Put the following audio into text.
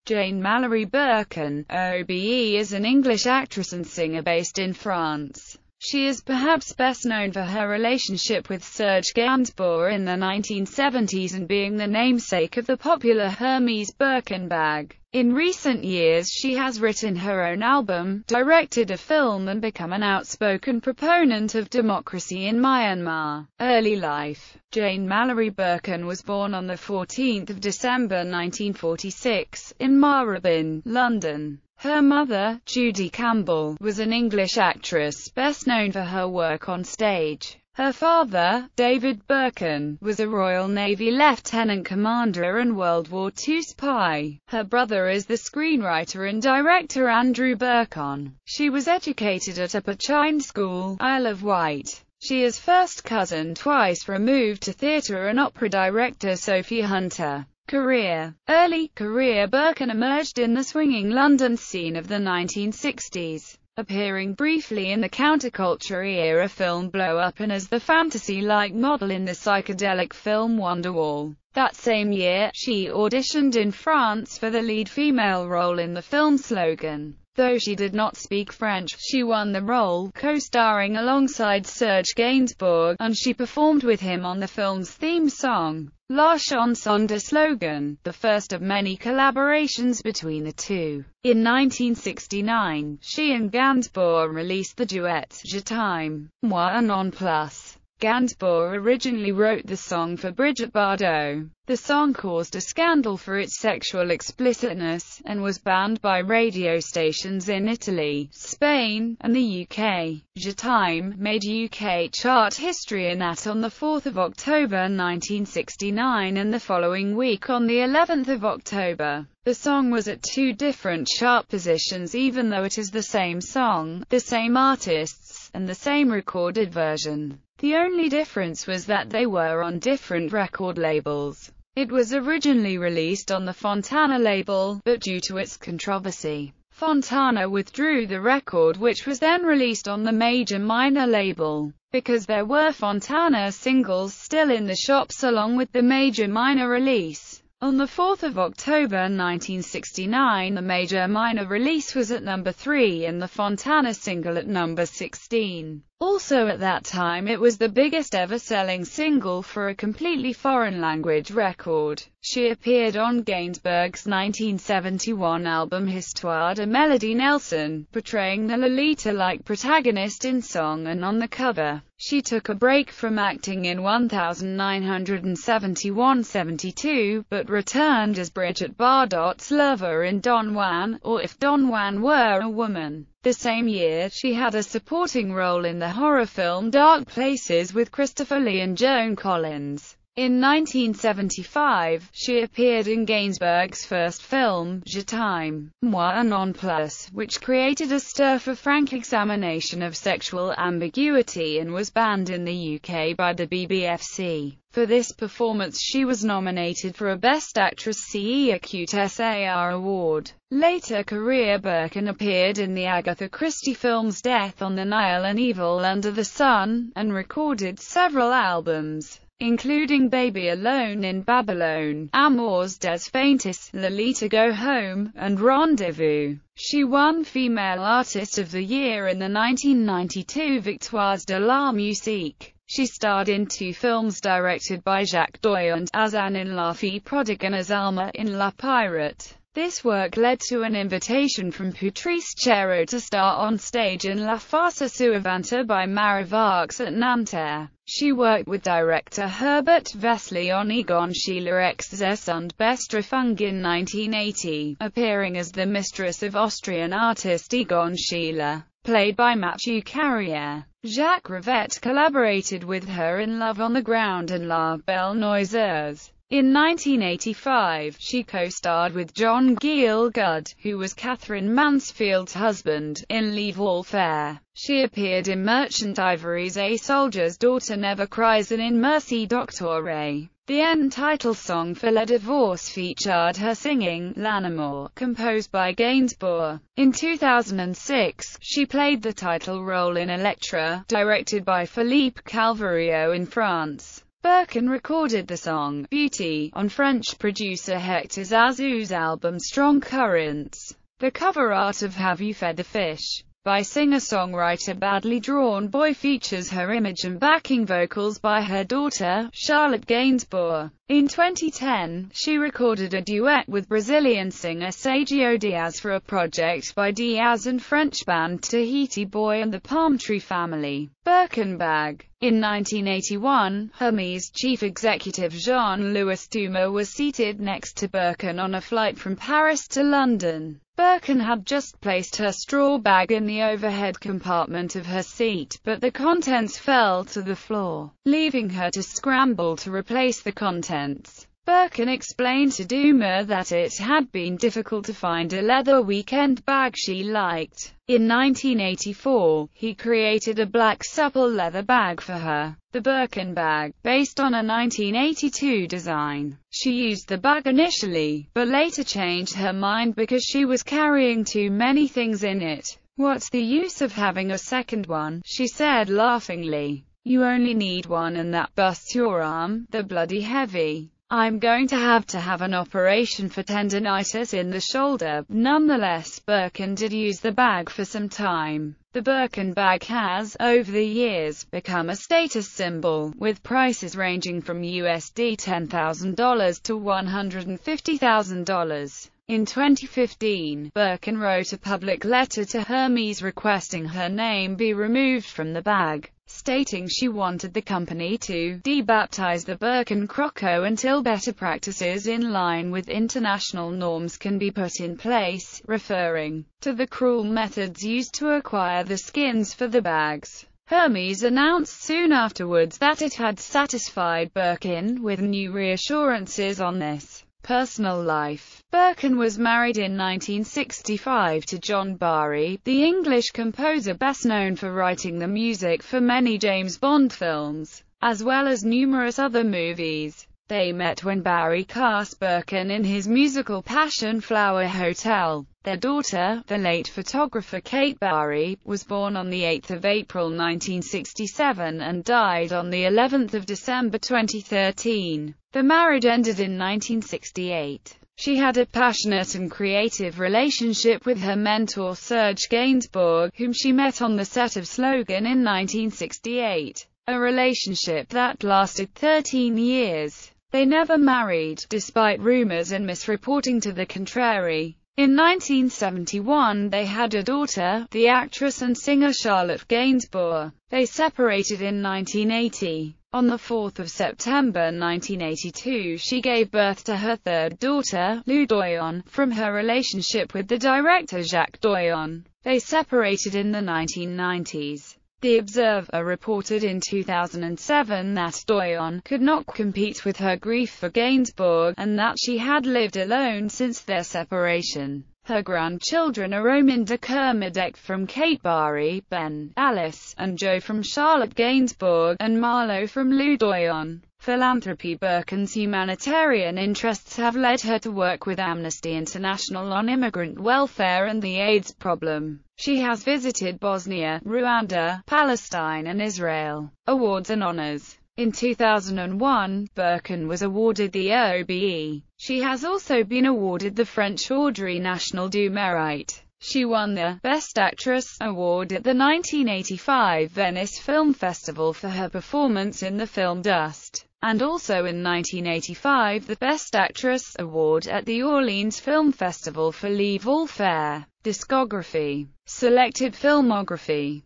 Jane Mallory Birkin, OBE, is an English actress and singer based in France. She is perhaps best known for her relationship with Serge Gainsbourg in the 1970s and being the namesake of the popular Hermès Birkin bag. In recent years she has written her own album, directed a film and become an outspoken proponent of democracy in Myanmar. Early life. Jane Mallory Birkin was born on 14 December 1946, in Marylebone, London. Her mother, Judy Campbell, was an English actress, best known for her work on stage. Her father, David Birkin, was a Royal Navy lieutenant commander and World War II spy. Her brother is the screenwriter and director Andrew Birkin. She was educated at Upper Chine School, Isle of Wight. She is first cousin twice removed to theatre and opera director Sophie Hunter. Early career. Birkin emerged in the swinging London scene of the 1960s, appearing briefly in the counterculture-era film Blow Up and as the fantasy-like model in the psychedelic film Wonderwall. That same year, she auditioned in France for the lead female role in the film Slogan. Though she did not speak French, she won the role, co-starring alongside Serge Gainsbourg, and she performed with him on the film's theme song, La Chanson de Slogan, the first of many collaborations between the two. In 1969, she and Gainsbourg released the duet, Je t'aime, moi non plus. Gainsbourg originally wrote the song for Brigitte Bardot. The song caused a scandal for its sexual explicitness, and was banned by radio stations in Italy, Spain, and the UK. Je t'aime made UK chart history in that on 4 October 1969 and the following week on the 11th of October. The song was at two different chart positions even though it is the same song, the same artists, and the same recorded version. The only difference was that they were on different record labels. It was originally released on the Fontana label, but due to its controversy, Fontana withdrew the record, which was then released on the Major Minor label. Because there were Fontana singles still in the shops along with the Major Minor release. On 4 October 1969 the Major Minor release was at number 3 and the Fontana single at number 16. Also at that time it was the biggest ever selling single for a completely foreign language record. She appeared on Gainsbourg's 1971 album Histoire de Mélodie Nelson, portraying the Lolita-like protagonist in song and on the cover. She took a break from acting in 1971-72, but returned as Brigitte Bardot's lover in Don Juan, or If Don Juan Were a Woman. The same year, she had a supporting role in the horror film Dark Places with Christopher Lee and Joan Collins. In 1975, she appeared in Gainsbourg's first film, Je t'aime, moi non plus, which created a stir for frank examination of sexual ambiguity and was banned in the UK by the BBFC. For this performance she was nominated for a Best Actress CEACUTE-SAR award. Later career. Birkin appeared in the Agatha Christie films Death on the Nile and Evil Under the Sun, and recorded several albums, including Baby Alone in Babylon, Amours des Faintes, Lolita Go Home, and Rendezvous. She won Female Artist of the Year in the 1992 Victoires de la Musique. She starred in 2 films directed by Jacques Doyant, as Anne in La Fille Prodigue and as Alma in La Pirate. This work led to an invitation from Patrice Chéreau to star on stage in La Farce Suivante by Marivax at Nanterre. She worked with director Herbert Vesely on Egon Schiele X's und Bestrafung in 1980, appearing as the mistress of Austrian artist Egon Schiele, played by Mathieu Carrière. Jacques Rivette collaborated with her in Love on the Ground and La Belle Noiseuse. In 1985, she co-starred with John Gielgud, who was Catherine Mansfield's husband, in Leave All Fair. She appeared in Merchant Ivory's A Soldier's Daughter Never Cries and in Merci Docteur. The end title song for Le Divorce featured her singing L'Amour, composed by Gainsbourg. In 2006, she played the title role in Electra, directed by Philippe Calvario in France. Birkin recorded the song Beauty on French producer Hector Zazou's album Strong Currents. The cover art of Have You Fed the Fish by singer-songwriter Badly Drawn Boy features her image and backing vocals by her daughter, Charlotte Gainsbourg. In 2010, she recorded a duet with Brazilian singer Sergio Diaz for a project by Diaz and French band Tahiti Boy and the Palm Tree Family. Birkin Bag. In 1981, Hermès chief executive Jean-Louis Dumas was seated next to Birkin on a flight from Paris to London. Birkin had just placed her straw bag in the overhead compartment of her seat, but the contents fell to the floor, leaving her to scramble to replace the contents. Birkin explained to Dumas that it had been difficult to find a leather weekend bag she liked. In 1984, he created a black supple leather bag for her, the Birkin Bag, based on a 1982 design. She used the bag initially, but later changed her mind because she was carrying too many things in it. "What's the use of having a second one?" she said laughingly. "You only need one and that busts your arm, they're bloody heavy. I'm going to have an operation for tendinitis in the shoulder." Nonetheless, Birkin did use the bag for some time. The Birkin bag has, over the years, become a status symbol, with prices ranging from USD $10,000 to $150,000. In 2015, Birkin wrote a public letter to Hermès requesting her name be removed from the bag, stating she wanted the company to debaptize the Birkin Croco until better practices in line with international norms can be put in place, referring to the cruel methods used to acquire the skins for the bags. Hermès announced soon afterwards that it had satisfied Birkin with new reassurances on this personal life. Birkin was married in 1965 to John Barry, the English composer best known for writing the music for many James Bond films, as well as numerous other movies. They met when Barry cast Birkin in his musical Passion Flower Hotel. Their daughter, the late photographer Kate Barry, was born on the 8th of April 1967 and died on the 11th of December 2013. The marriage ended in 1968. She had a passionate and creative relationship with her mentor Serge Gainsbourg, whom she met on the set of Slogan in 1968, a relationship that lasted 13 years. They never married, despite rumors and misreporting to the contrary. In 1971, they had a daughter, the actress and singer Charlotte Gainsbourg. They separated in 1980. On the 4th of September 1982, she gave birth to her third daughter, Lou Doyon, from her relationship with the director Jacques Doyon. They separated in the 1990s. The Observer reported in 2007 that Doyon could not compete with her grief for Gainsbourg, and that she had lived alone since their separation. Her grandchildren are Rominda Kermadec from Kate Barry, Ben, Alice, and Joe from Charlotte Gainsbourg, and Marlo from Lou Doyon. Philanthropy. Birkin's humanitarian interests have led her to work with Amnesty International on immigrant welfare and the AIDS problem. She has visited Bosnia, Rwanda, Palestine and Israel. Awards and honors. In 2001, Birkin was awarded the OBE. She has also been awarded the French Ordre National du Mérite. She won the Best Actress award at the 1985 Venice Film Festival for her performance in the film Dust, and also in 1985 the Best Actress award at the Orleans Film Festival for Leave All Fair. Discography. Selected filmography.